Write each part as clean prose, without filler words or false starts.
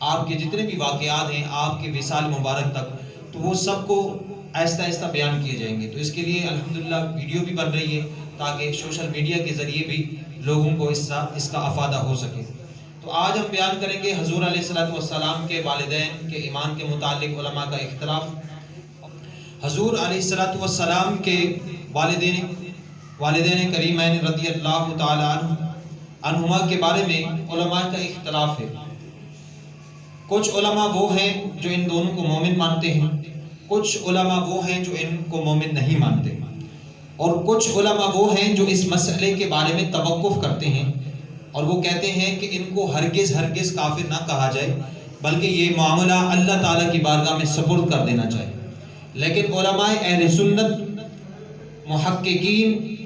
آپ کے جتنے بھی واقعات ہیں آپ کے وصال مبارک تک، تو وہ سب کو آہستہ آہستہ بیان کیے جائیں گے۔ تو اس کے لیے الحمدللہ ویڈیو بھی بن رہی ہے تاکہ سوشل میڈیا کے ذریعے بھی لوگوں کو اس کا افادہ ہو سکے۔ تو آج ہم بیان کریں گے حضور علیہ السلام کے والدین کے ایمان کے متعلق علماء کا اختلاف۔ حضور علیہ السلام کے والدین کریمین رضی اللہ تعالی عنہما کے بارے میں علماء کا اختلاف ہے۔ کچھ علماء وہ ہیں جو ان دونوں کو مومن مانتے ہیں، کچھ علماء وہ ہیں جو ان کو مومن نہیں مانتے، اور کچھ علماء وہ ہیں جو اس مسئلے کے بارے میں توقف کرتے ہیں اور وہ کہتے ہیں کہ ان کو ہرگز کافر نہ کہا جائے، بلکہ یہ معاملہ اللہ تعالیٰ کی بارگاہ میں سپرد کر دینا چاہیے۔ لیکن علماء اہل سنت، محققین،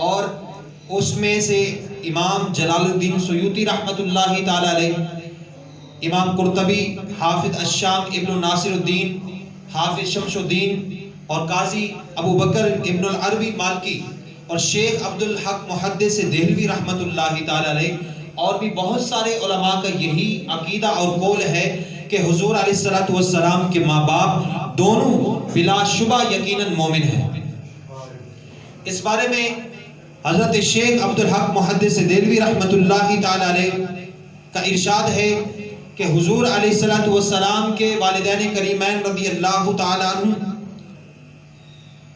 اور اس میں سے امام جلال الدین سیوطی رحمۃ اللہ تعالی علیہ، امام قرطبی، حافظ الشام ابن ناصر الدین، حافظ شمس الدین، اور قاضی ابو بکر ابن العربی مالکی، اور شیخ عبد الحق محدث دہلوی رحمۃ اللہ تعالی علیہ، اور بھی بہت سارے علماء کا یہی عقیدہ اور قول ہے کہ حضور علیہ السلام کے ماں باپ دونوں بلا شبہ یقیناً مومن ہیں۔ اس بارے میں حضرت شیخ عبد الحق محدث دہلوی رحمۃ اللہ تعالی علیہ کا ارشاد ہے کہ حضور علیہ السلام کے والدین کریمین رضی اللہ تعالی عنہ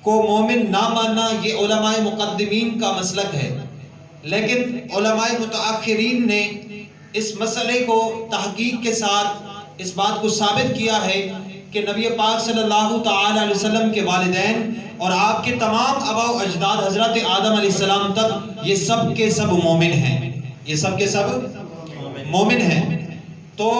کو مومن نہ ماننا یہ علماء مقدمین کا مسلک ہے، لیکن علماء متاخرین نے اس مسئلے کو تحقیق کے ساتھ اس بات کو ثابت کیا ہے کہ نبی پاک صلی اللہ تعالی علیہ وسلم کے والدین اور آپ کے تمام آباء و اجداد حضرت آدم علیہ السلام تک یہ سب کے سب مومن ہیں، یہ سب کے سب مومن ہیں۔ تو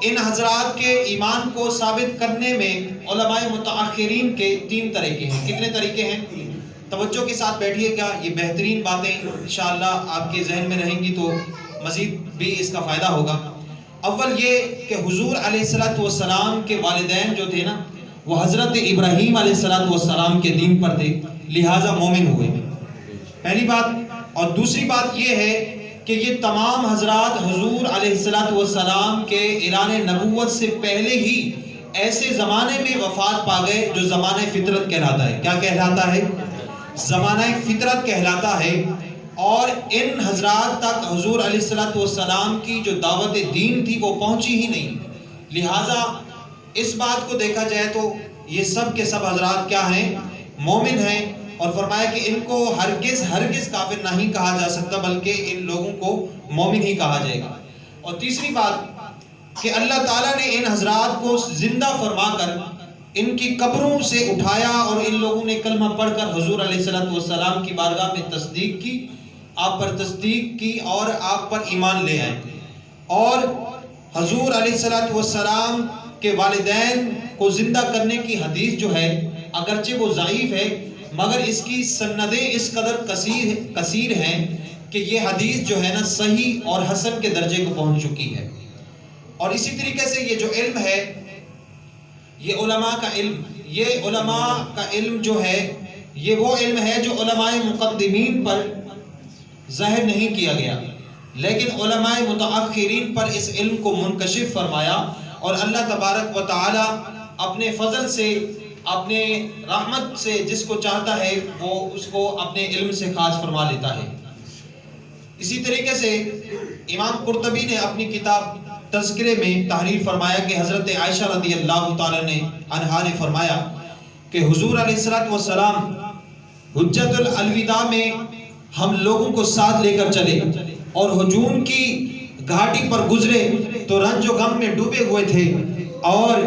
ان حضرات کے ایمان کو ثابت کرنے میں علماء متاخرین کے 3 طریقے ہیں۔ کتنے طریقے ہیں؟ توجہ کے ساتھ بیٹھیے گا، یہ بہترین باتیں انشاءاللہ آپ کے ذہن میں رہیں گی تو مزید بھی اس کا فائدہ ہوگا۔ اول یہ کہ حضور علیہ السلام کے والدین جو تھے نا وہ حضرت ابراہیم علیہ السلام کے دین پر تھے، لہٰذا مومن ہوئے، پہلی بات۔ اور دوسری بات یہ ہے کہ یہ تمام حضرات حضور علیہ السلام کے اعلان نبوت سے پہلے ہی ایسے زمانے میں وفات پا گئے جو زمانہ فطرت کہلاتا ہے۔ کیا کہلاتا ہے؟ زمانہ فطرت کہلاتا ہے۔ اور ان حضرات تک حضور علیہ السلام کی جو دعوت دین تھی وہ پہنچی ہی نہیں، لہٰذا اس بات کو دیکھا جائے تو یہ سب کے سب حضرات کیا ہیں؟ مومن ہیں۔ اور فرمایا کہ ان کو ہرگز کافر نہیں کہا جا سکتا، بلکہ ان لوگوں کو مومن ہی کہا جائے گا۔ اور تیسری بات کہ اللہ تعالیٰ نے ان حضرات کو زندہ فرما کر ان کی قبروں سے اٹھایا اور ان لوگوں نے کلمہ پڑھ کر حضور علیہ السلام کی بارگاہ میں تصدیق کی، آپ پر تصدیق کی اور آپ پر ایمان لے آئے۔ اور حضور علیہ السلام کے والدین کو زندہ کرنے کی حدیث جو ہے اگرچہ وہ ضعیف ہے مگر اس کی سندیں اس قدر کثیر ہیں کہ یہ حدیث جو ہے نا صحیح اور حسن کے درجے کو پہنچ چکی ہے۔ اور اسی طریقے سے یہ جو علم ہے یہ علماء کا علم جو ہے یہ وہ علم ہے جو علماء مقدمین پر ظاہر نہیں کیا گیا، لیکن علماء متاخرین پر اس علم کو منکشف فرمایا، اور اللہ تبارک و تعالی اپنے فضل سے، اپنے رحمت سے جس کو چاہتا ہے وہ اس کو اپنے علم سے خاص فرما لیتا ہے۔ اسی طریقے سے امام قرطبی نے اپنی کتاب تذکرے میں تحریر فرمایا کہ حضرت عائشہ رضی اللہ تعالی عنہا نے فرمایا کہ حضور علیہ السلام حجت الوداع میں ہم لوگوں کو ساتھ لے کر چلے اور ہجون کی گھاٹی پر گزرے تو رنج و غم میں ڈوبے ہوئے تھے اور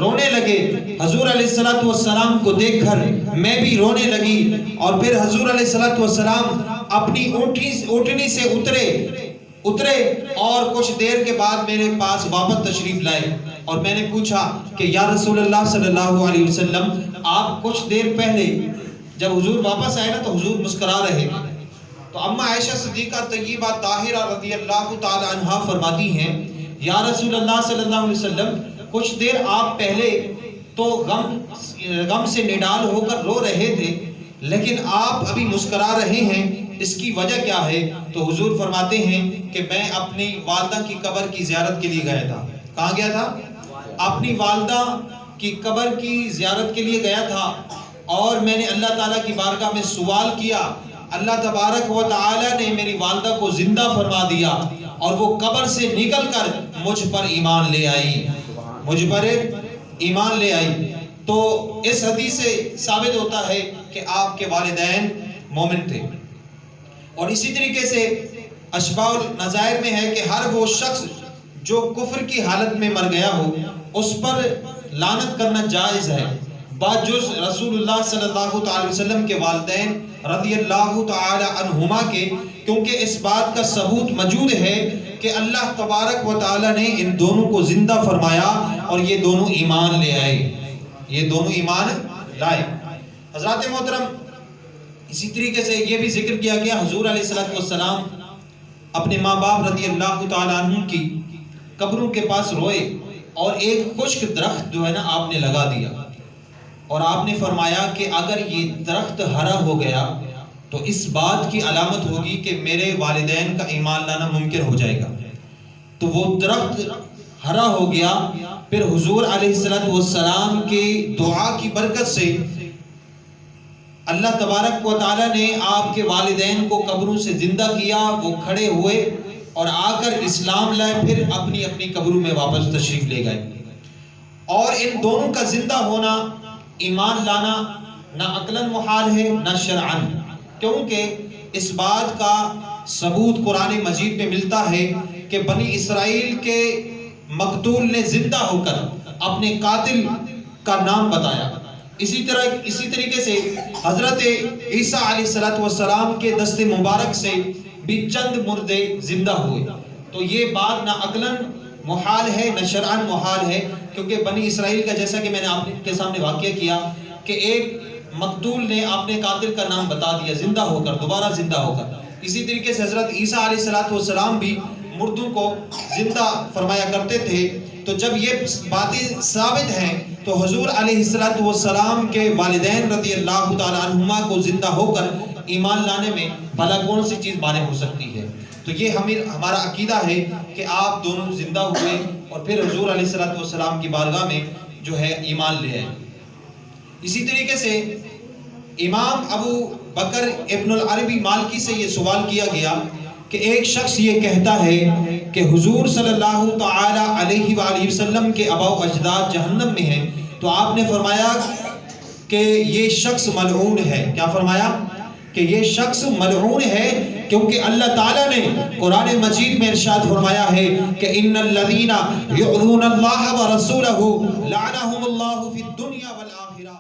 رونے لگے۔ حضور علیہ السلام کو دیکھ کر میں بھی رونے لگی، اور پھر حضور علیہ السلام اپنی اونٹنی سے اترے اور کچھ دیر کے بعد میرے پاس واپس تشریف لائے، اور میں نے پوچھا کہ یا رسول اللہ صلی اللہ علیہ وسلم آپ کچھ دیر پہلے جب حضور واپس آئے نا تو حضور مسکرا رہے، تو اما عائشہ صدیقہ طیبہ طاہرہ رضی اللہ تعالی عنہا فرماتی ہیں یا رسول اللہ صلی اللہ علیہ وسلم کچھ دیر آپ پہلے تو غم سے نڈال ہو کر رو رہے تھے، لیکن آپ ابھی مسکرا رہے ہیں، اس کی وجہ کیا ہے؟ تو حضور فرماتے ہیں کہ میں اپنی والدہ کی قبر کی زیارت کے لیے گیا تھا۔ کہاں گیا تھا؟ اپنی والدہ کی قبر کی زیارت کے لیے گیا تھا، اور میں نے اللہ تعالیٰ کی بارگاہ میں سوال کیا، اللہ تبارک و تعالیٰ نے میری والدہ کو زندہ فرما دیا اور وہ قبر سے نکل کر مجھ پر ایمان لے آئی، مجھ پر ایمان لے آئی۔ تو اس حدیث سے ثابت ہوتا ہے کہ آپ کے والدین مومن تھے۔ اور اسی طریقے سے اشباح النظائر میں ہے کہ ہر وہ شخص جو کفر کی حالت میں مر گیا ہو اس پر لعنت کرنا جائز ہے، باجز رسول اللہ صلی اللہ تعالی وسلم کے والدین رضی اللہ تعالی عنہما کے، کیونکہ اس بات کا ثبوت موجود ہے کہ اللہ تبارک و تعالی نے ان دونوں کو زندہ فرمایا اور یہ دونوں ایمان لے آئے، یہ دونوں ایمان لائے۔ حضرات محترم، اسی طریقے سے یہ بھی ذکر کیا گیا حضور علیہ السلام اپنے ماں باپ رضی اللہ تعالی عنہ کی قبروں کے پاس روئے اور ایک خشک درخت جو ہے نا آپ نے لگا دیا، اور آپ نے فرمایا کہ اگر یہ درخت ہرا ہو گیا تو اس بات کی علامت ہوگی کہ میرے والدین کا ایمان لانا ممکن ہو جائے گا۔ تو وہ درخت ہرا ہو گیا، پھر حضور علیہ السلام کی دعا کی برکت سے اللہ تبارک و تعالیٰ نے آپ کے والدین کو قبروں سے زندہ کیا، وہ کھڑے ہوئے اور آ کر اسلام لائے، پھر اپنی اپنی قبروں میں واپس تشریف لے گئے۔ اور ان دونوں کا زندہ ہونا، ایمان لانا نہ عقلاً محال ہے نہ شرعاً، کیونکہ اس بات کا ثبوت قرآن مجید میں ملتا ہے کہ بنی اسرائیل کے مقتول نے زندہ ہو کر اپنے قاتل کا نام بتایا۔ اسی طریقے سے حضرت عیسیٰ علیہ السلام کے دست مبارک سے بھی چند مردے زندہ ہوئے۔ تو یہ بات نہ عقلاً محال ہے نہ شرعاً محال ہے، کیونکہ بنی اسرائیل کا جیسا کہ میں نے آپ کے سامنے واقعہ کیا کہ ایک مقتول نے اپنے قاتل کا نام بتا دیا زندہ ہو کر، دوبارہ زندہ ہو کر۔ اسی طریقے سے حضرت عیسیٰ علیہ السلام بھی مردوں کو زندہ فرمایا کرتے تھے۔ تو جب یہ باتیں ثابت ہیں تو حضور علیہ السلام کے والدین رضی اللہ تعالی عنہما کو زندہ ہو کر ایمان لانے میں بھلا کون سی چیز مانع ہو سکتی ہے؟ تو یہ ہمارا عقیدہ ہے کہ آپ دونوں زندہ ہوئے اور پھر حضور علیہ السلام کی بارگاہ میں جو ہے ایمان لے آئے۔ اسی طریقے سے امام ابو بکر ابن العربی مالکی سے یہ سوال کیا گیا کہ ایک شخص یہ کہتا ہے کہ حضور صلی اللہ تعالی علیہ وآلہ وسلم کے آباء و اجداد جہنم میں ہیں، تو آپ نے فرمایا کہ یہ شخص ملعون ہے۔ کیا فرمایا؟ کہ یہ شخص ملعون ہے، کیونکہ اللہ تعالیٰ نے قرآن مجید میں ارشاد فرمایا ہے کہ ان الذین یؤذون اللہ ورسولہ لعنہم اللہ فی الدنیا والآخرہ۔